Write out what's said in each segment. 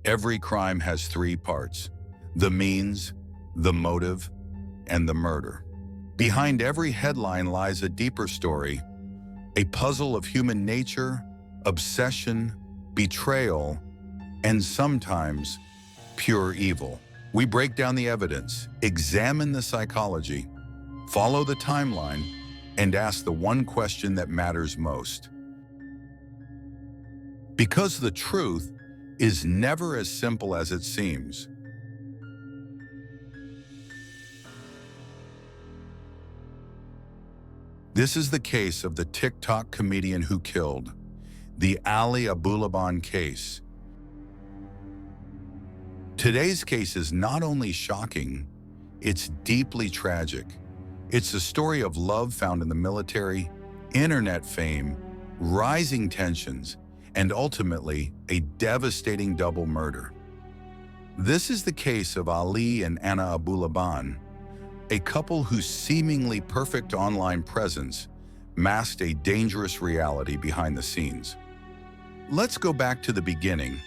Every crime has three parts: the means, the motive, and the murder. Behind every headline lies a deeper story, a puzzle of human nature, obsession, betrayal, and sometimes pure evil. We break down the evidence, examine the psychology, follow the timeline, and ask the one question that matters most. Because the truth is never as simple as it seems. This is the case of the TikTok comedian who killed, the Ali Abulaban case. Today's case is not only shocking, it's deeply tragic. It's a story of love found in the military, internet fame, rising tensions, and ultimately a devastating double murder. This is the case of Ali and Anna Abulaban, a couple whose seemingly perfect online presence masked a dangerous reality behind the scenes. Let's go back to the beginning.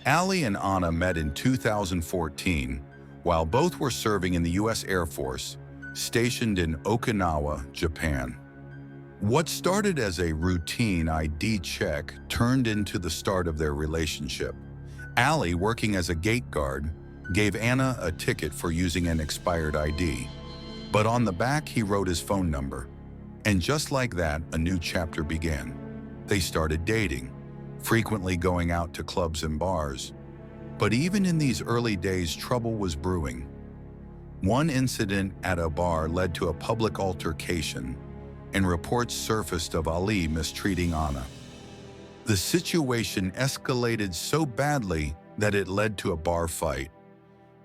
Ali and Anna met in 2014 while both were serving in the U.S. Air Force, stationed in Okinawa, Japan. What started as a routine ID check turned into the start of their relationship. Ali, working as a gate guard, gave Anna a ticket for using an expired ID. But on the back, he wrote his phone number. And just like that, a new chapter began. They started dating, frequently going out to clubs and bars. But even in these early days, trouble was brewing. One incident at a bar led to a public altercation, and reports surfaced of Ali mistreating Anna. The situation escalated so badly that it led to a bar fight,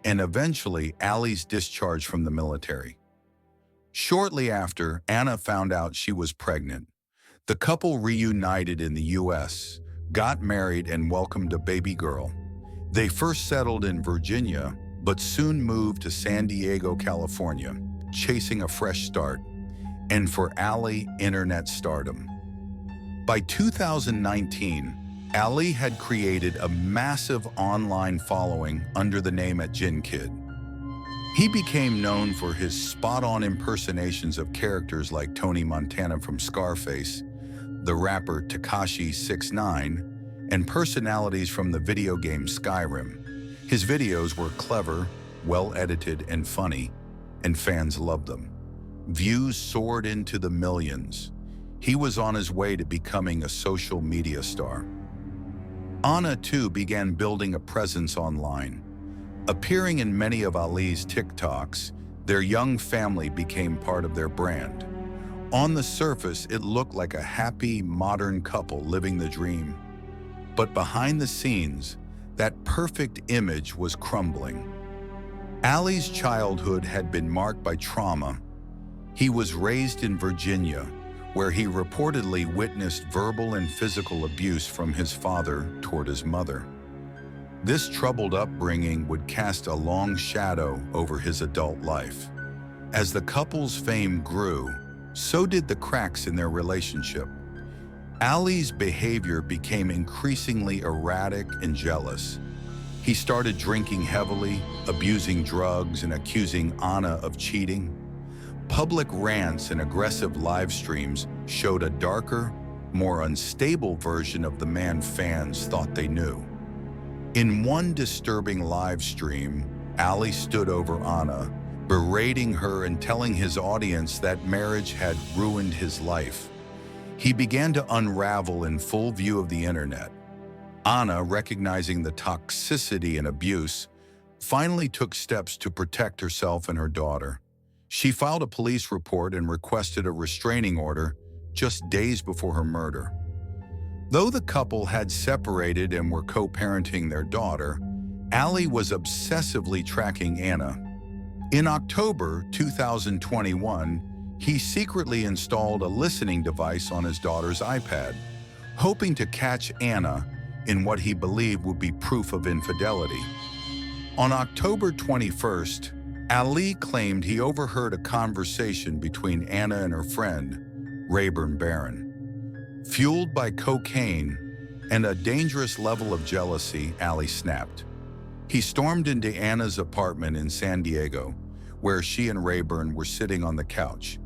and eventually Ali's discharge from the military. Shortly after, Anna found out she was pregnant. The couple reunited in the U.S., got married, and welcomed a baby girl. They first settled in Virginia, but soon moved to San Diego, California, chasing a fresh start. And for Ali, internet stardom. By 2019, Ali had created a massive online following under the name @JinKid. He became known for his spot-on impersonations of characters like Tony Montana from Scarface, the rapper Tekashi 6ix9ine, and personalities from the video game Skyrim. His videos were clever, well-edited, and funny, and fans loved them. Views soared into the millions. He was on his way to becoming a social media star. Anna, too, began building a presence online. Appearing in many of Ali's TikToks, their young family became part of their brand. On the surface, it looked like a happy, modern couple living the dream. But behind the scenes, that perfect image was crumbling. Ali's childhood had been marked by trauma. He was raised in Virginia, where he reportedly witnessed verbal and physical abuse from his father toward his mother. This troubled upbringing would cast a long shadow over his adult life. As the couple's fame grew, so did the cracks in their relationship. Ali's behavior became increasingly erratic and jealous. He started drinking heavily, abusing drugs, and accusing Anna of cheating. Public rants and aggressive live streams showed a darker, more unstable version of the man fans thought they knew. In one disturbing live stream, Ali stood over Anna, berating her and telling his audience that marriage had ruined his life. He began to unravel in full view of the internet. Anna, recognizing the toxicity and abuse, finally took steps to protect herself and her daughter. She filed a police report and requested a restraining order just days before her murder. Though the couple had separated and were co-parenting their daughter, Ali was obsessively tracking Anna. In October 2021, he secretly installed a listening device on his daughter's iPad, hoping to catch Anna in what he believed would be proof of infidelity. On October 21st, Ali claimed he overheard a conversation between Anna and her friend, Rayburn Barron. Fueled by cocaine and a dangerous level of jealousy, Ali snapped. He stormed into Anna's apartment in San Diego, where she and Rayburn were sitting on the couch,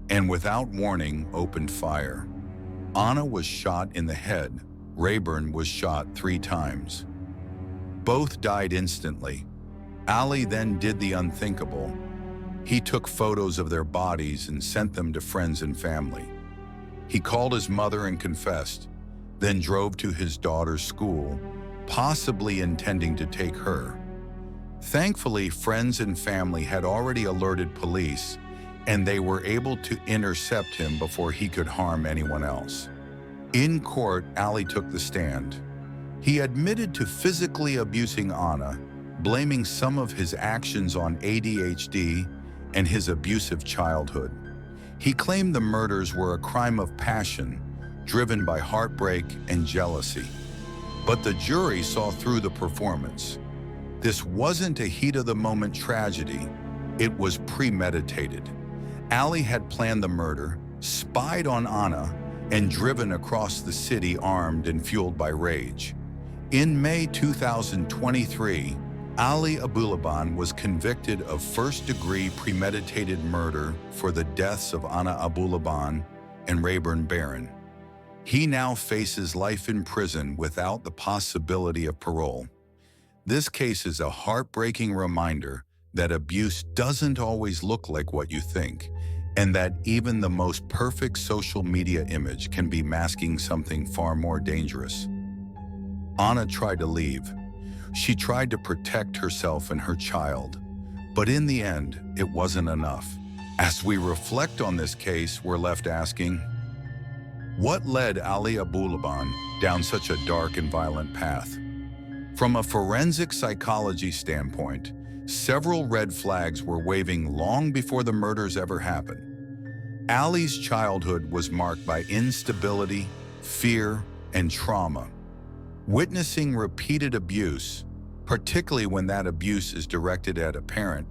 and without warning opened fire. Anna was shot in the head. Rayburn was shot 3 times. Both died instantly. Ali then did the unthinkable. He took photos of their bodies and sent them to friends and family. He called his mother and confessed, then drove to his daughter's school, possibly intending to take her. Thankfully, friends and family had already alerted police, and they were able to intercept him before he could harm anyone else. In court, Ali took the stand. He admitted to physically abusing Anna, blaming some of his actions on ADHD and his abusive childhood. He claimed the murders were a crime of passion, driven by heartbreak and jealousy. But the jury saw through the performance. This wasn't a heat-of-the-moment tragedy. It was premeditated. Ali had planned the murder, spied on Anna, and driven across the city armed and fueled by rage. In May 2023, Ali Abulaban was convicted of first-degree premeditated murder for the deaths of Anna Abulaban and Rayburn Barron. He now faces life in prison without the possibility of parole. This case is a heartbreaking reminder that abuse doesn't always look like what you think, and that even the most perfect social media image can be masking something far more dangerous. Anna tried to leave. She tried to protect herself and her child, but in the end, it wasn't enough. As we reflect on this case, we're left asking, what led Ali Abulaban down such a dark and violent path? From a forensic psychology standpoint, several red flags were waving long before the murders ever happened. Ali's childhood was marked by instability, fear, and trauma. Witnessing repeated abuse, particularly when that abuse is directed at a parent,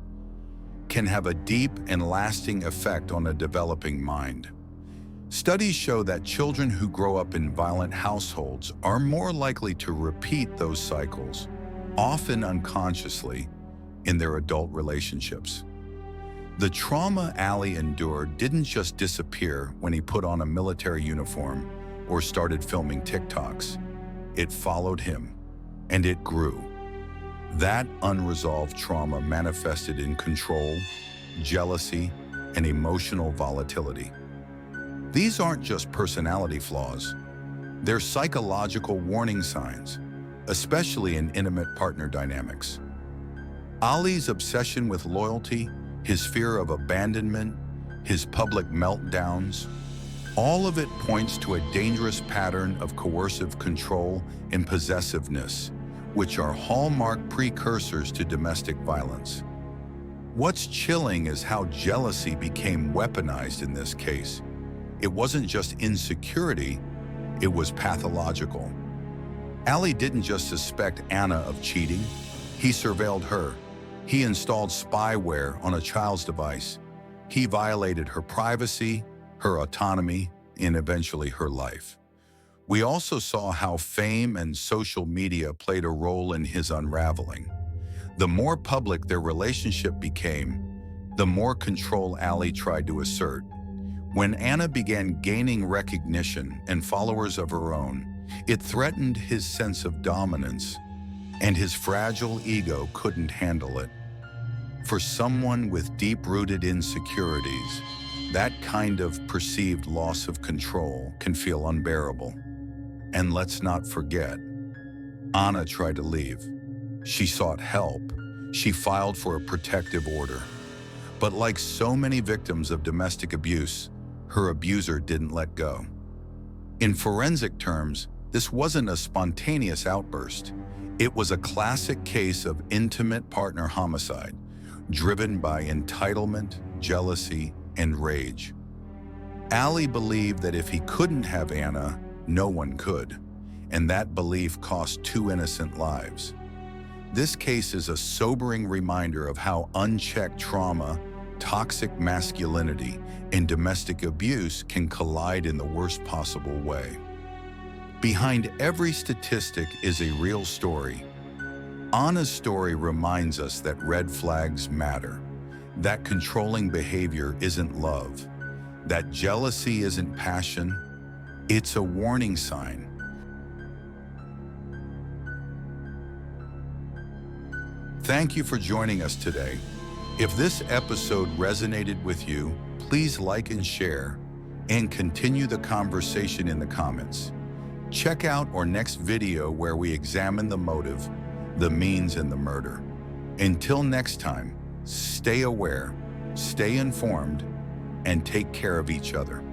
can have a deep and lasting effect on a developing mind. Studies show that children who grow up in violent households are more likely to repeat those cycles, often unconsciously, in their adult relationships. The trauma Ali endured didn't just disappear when he put on a military uniform or started filming TikToks. It followed him, and it grew. That unresolved trauma manifested in control, jealousy, and emotional volatility. These aren't just personality flaws. They're psychological warning signs, especially in intimate partner dynamics. Ali's obsession with loyalty, his fear of abandonment, his public meltdowns, all of it points to a dangerous pattern of coercive control and possessiveness, which are hallmark precursors to domestic violence. What's chilling is how jealousy became weaponized in this case. It wasn't just insecurity, it was pathological. Ali didn't just suspect Anna of cheating, he surveilled her. He installed spyware on a child's device. He violated her privacy, her autonomy, and eventually her life. We also saw how fame and social media played a role in his unraveling. The more public their relationship became, the more control Ali tried to assert. When Anna began gaining recognition and followers of her own, it threatened his sense of dominance, and his fragile ego couldn't handle it. For someone with deep-rooted insecurities, that kind of perceived loss of control can feel unbearable. And let's not forget, Anna tried to leave. She sought help. She filed for a protective order. But like so many victims of domestic abuse, her abuser didn't let go. In forensic terms, this wasn't a spontaneous outburst. It was a classic case of intimate partner homicide, driven by entitlement, jealousy, and rage. Ali believed that if he couldn't have Anna, no one could, and that belief cost 2 innocent lives. This case is a sobering reminder of how unchecked trauma, toxic masculinity, and domestic abuse can collide in the worst possible way. Behind every statistic is a real story. Anna's story reminds us that red flags matter, that controlling behavior isn't love, that jealousy isn't passion, it's a warning sign. Thank you for joining us today. If this episode resonated with you, please like and share, and continue the conversation in the comments. Check out our next video where we examine the motive, the means, and the murder. Until next time, stay aware, stay informed, and take care of each other.